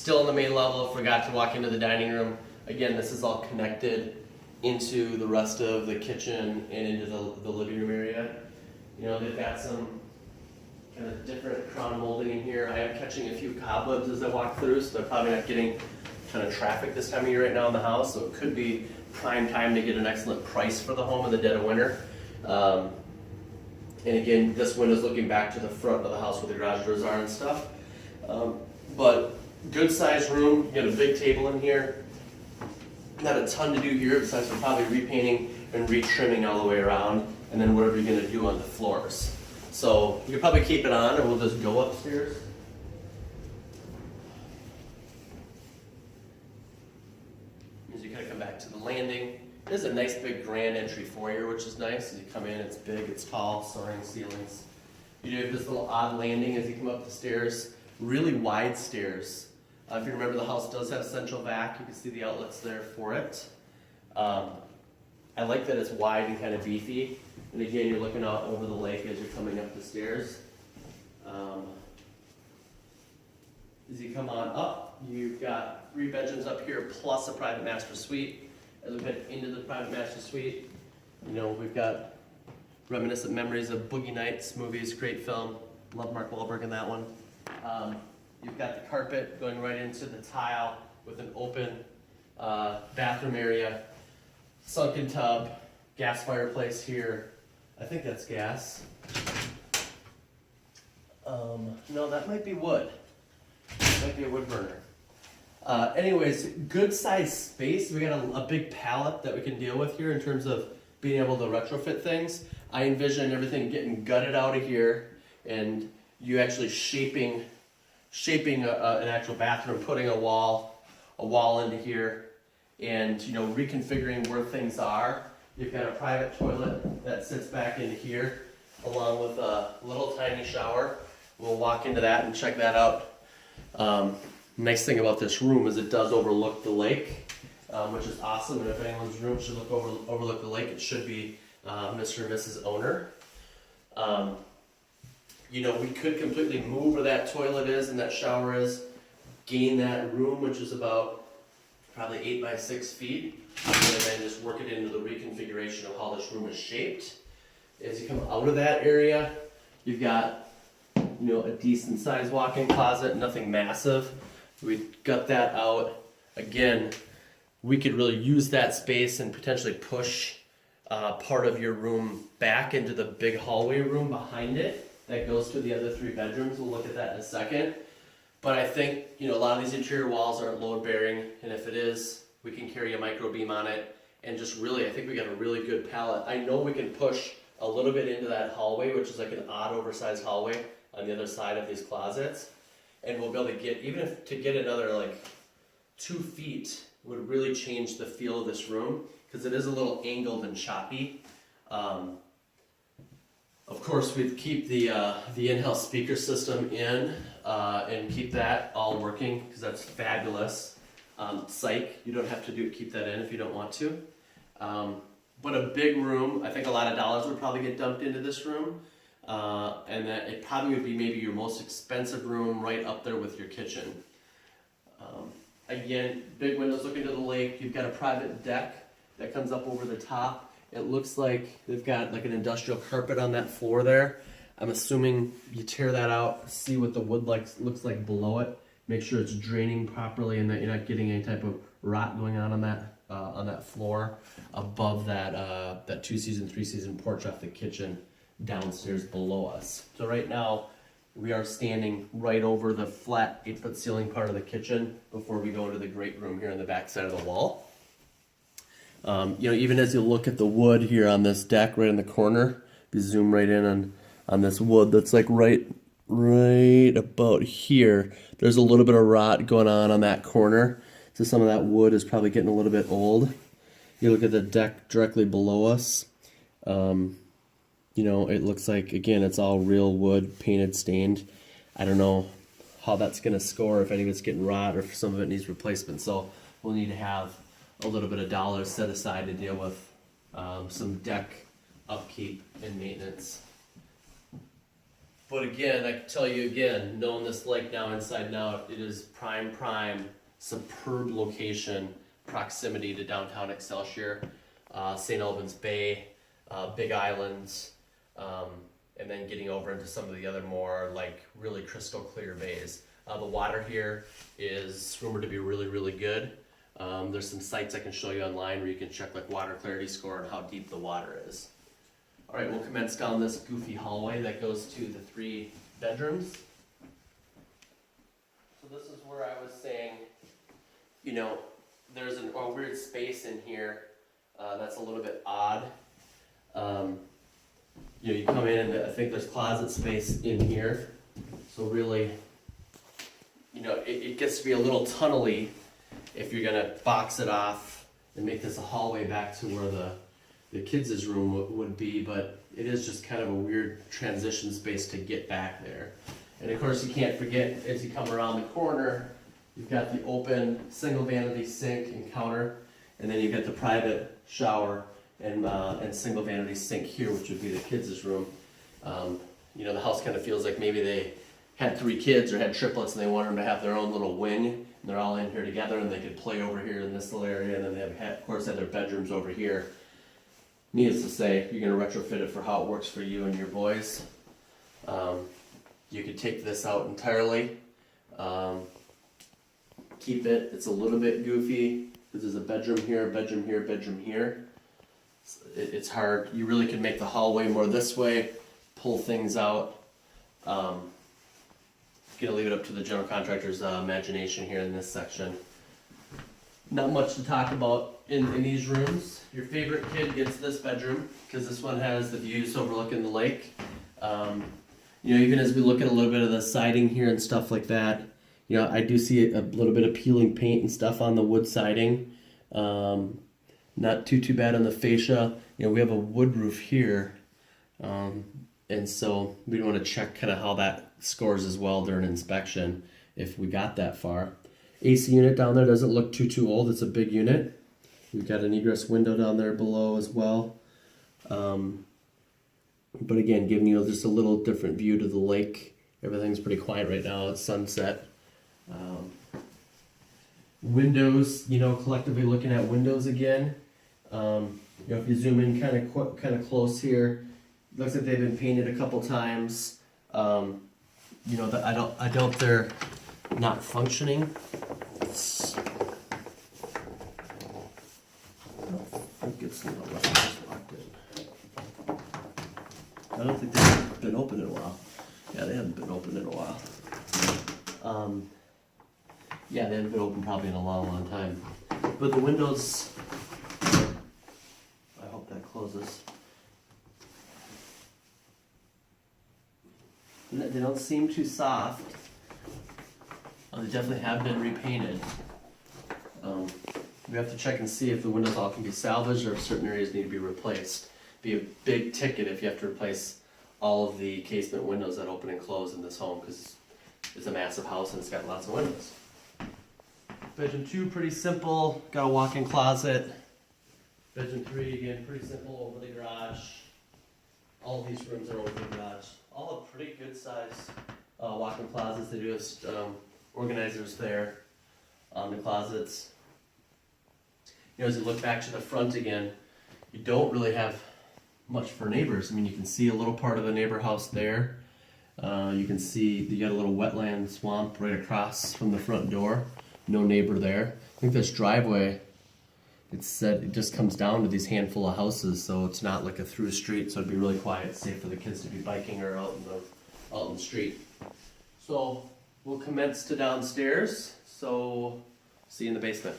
Still on the main level, forgot to walk into the dining room. Again, this is all connected into the rest of the kitchen and into the living room area. You know, they've got some kind of different crown molding in here. I am catching a few cobwebs as I walk through, so they're probably not getting kind of traffic this time of year right now in the house, so it could be prime time to get an excellent price for the home in the dead of winter. And again, this window's looking back to the front of the house where the garage doors are and stuff. But good sized room, you got a big table in here. Not a ton to do here besides we're probably repainting and re-trimming all the way around, and then whatever you're gonna do on the floors. So you can probably keep it on, or we'll just go upstairs. As you kind of come back to the landing, there's a nice big grand entry foyer, which is nice. As you come in, it's big, it's tall, soaring ceilings. You do have this little odd landing as you come up the stairs. Really wide stairs. If you remember, the house does have central vac. You can see the outlets there for it. I like that it's wide and kind of beefy. And again, you're looking out over the lake as you're coming up the stairs. As you come on up, you've got 3 bedrooms up here plus a private master suite. As we head into the private master suite, you know, we've got reminiscent memories of Boogie Nights movies, great film. Love Mark Wahlberg in that one. You've got the carpet going right into the tile with an open bathroom area, sunken tub, gas fireplace here. I think that's gas. No, that might be wood. That might be a wood burner. Anyways, good sized space. We got a big pallet that we can deal with here in terms of being able to retrofit things. I envision everything getting gutted out of here and you actually shaping an actual bathroom, putting a wall into here, and you know, reconfiguring where things are. You've got a private toilet that sits back in here, along with a little tiny shower. We'll walk into that and check that out. Nice thing about this room is it does overlook the lake, which is awesome. And if anyone's room should overlook the lake, it should be Mr. and Mrs. Owner. You know, we could completely move where that toilet is and that shower is, gain that room, which is about probably 8 by 6 feet, and then just work it into the reconfiguration of how this room is shaped. As you come out of that area, you've got, you know, a decent sized walk-in closet, nothing massive. We gut that out. Again, we could really use that space and potentially push part of your room back into the big hallway room behind it that goes to the other 3 bedrooms. We'll look at that in a second. But I think, you know, a lot of these interior walls aren't load bearing, and if it is, we can carry a micro beam on it, and just really, I think we got a really good palette. I know we can push a little bit into that hallway, which is like an odd oversized hallway on the other side of these closets, and we'll be able to get, even if to get another like 2 feet would really change the feel of this room, because it is a little angled and choppy. Of course, we'd keep the in-house speaker system in and keep that all working, because that's fabulous. Psych, you don't have to keep that in if you don't want to. But a big room, I think a lot of dollars would probably get dumped into this room. And that it probably would be maybe your most expensive room, right up there with your kitchen. Again, big windows looking to the lake. You've got a private deck that comes up over the top. It looks like they've got like an industrial carpet on that floor there. I'm assuming you tear that out, see what the wood looks like below it. Make sure it's draining properly and that you're not getting any type of rot going on that floor above that 2-season, 3-season porch off the kitchen downstairs below us. So right now we are standing right over the flat 8-foot ceiling part of the kitchen before we go into the great room here on the back side of the wall. You know, even as you look at the wood here on this deck right in the corner, if you zoom right in on this wood that's like right about here, there's a little bit of rot going on that corner. So some of that wood is probably getting a little bit old. You look at the deck directly below us, you know, it looks like, again, it's all real wood, painted, stained. I don't know how that's going to score, if any of it's getting rot or if some of it needs replacement. So we'll need to have a little bit of dollars set aside to deal with some deck upkeep and maintenance. But again, I can tell you again, knowing this lake now inside and out, it is prime, superb location, proximity to downtown Excelsior, St. Albans Bay, Big Islands, and then getting over into some of the other more like really crystal clear bays. The water here is rumored to be really good. There's some sites I can show you online where you can check like water clarity score and how deep the water is. All right, we'll commence down this goofy hallway that goes to the 3 bedrooms. So this is where I was saying, you know, there's a weird space in here that's a little bit odd. You know, you come in and I think there's closet space in here. So really, you know, it gets to be a little tunnely if you're gonna box it off and make this a hallway back to where the kids' room would be, but it is just kind of a weird transition space to get back there. And of course you can't forget, as you come around the corner, you've got the open single vanity sink and counter, and then you've got the private shower and single vanity sink here, which would be the kids' room. You know, the house kind of feels like maybe they had 3 kids or had triplets and they wanted them to have their own little wing, and they're all in here together and they could play over here in this little area, and then they have, of course, have their bedrooms over here. Needless to say, you're going to retrofit it for how it works for you and your boys. You could take this out entirely, keep it. It's a little bit goofy because there's a bedroom here, bedroom here, bedroom here. It's hard. You really could make the hallway more this way, pull things out. Gonna leave it up to the general contractor's imagination here in this section. Not much to talk about in these rooms. Your favorite kid gets this bedroom because this one has the views overlooking the lake. You know, even as we look at a little bit of the siding here and stuff like that, you know, I do see a little bit of peeling paint and stuff on the wood siding. Not too bad on the fascia. You know, we have a wood roof here, and so we want to check kind of how that scores as well during inspection if we got that far. AC unit down there doesn't look too old. It's a big unit. We've got an egress window down there below as well. But again, giving you just a little different view to the lake. Everything's pretty quiet right now. It's sunset. Windows, you know, collectively looking at windows again. You know, if you zoom in kind of close here, looks like they've been painted a couple times. You know, I doubt they're not functioning. I don't think they've been open in a while. Yeah, they haven't been open in a while. Yeah, they haven't been open probably in a long time. But the windows, I hope that closes. They don't seem too soft. They definitely have been repainted. We have to check and see if the windows all can be salvaged or if certain areas need to be replaced. Be a big ticket if you have to replace all of the casement windows that open and close in this home because it's a massive house and it's got lots of windows. Bedroom 2, pretty simple. Got a walk-in closet. Bedroom 3, again, pretty simple, over the garage. All of these rooms are over the garage. All have pretty good size walk-in closets. They do have organizers there on the closets. You know, as you look back to the front again, you don't really have much for neighbors. I mean, you can see a little part of the neighbor house there. You can see you got a little wetland swamp right across from the front door. No neighbor there. I think this driveway, it's said it just comes down to these handful of houses, so it's not like a through street, so it'd be really quiet, safe for the kids to be biking or out in the street. So we'll commence to downstairs. So see you in the basement.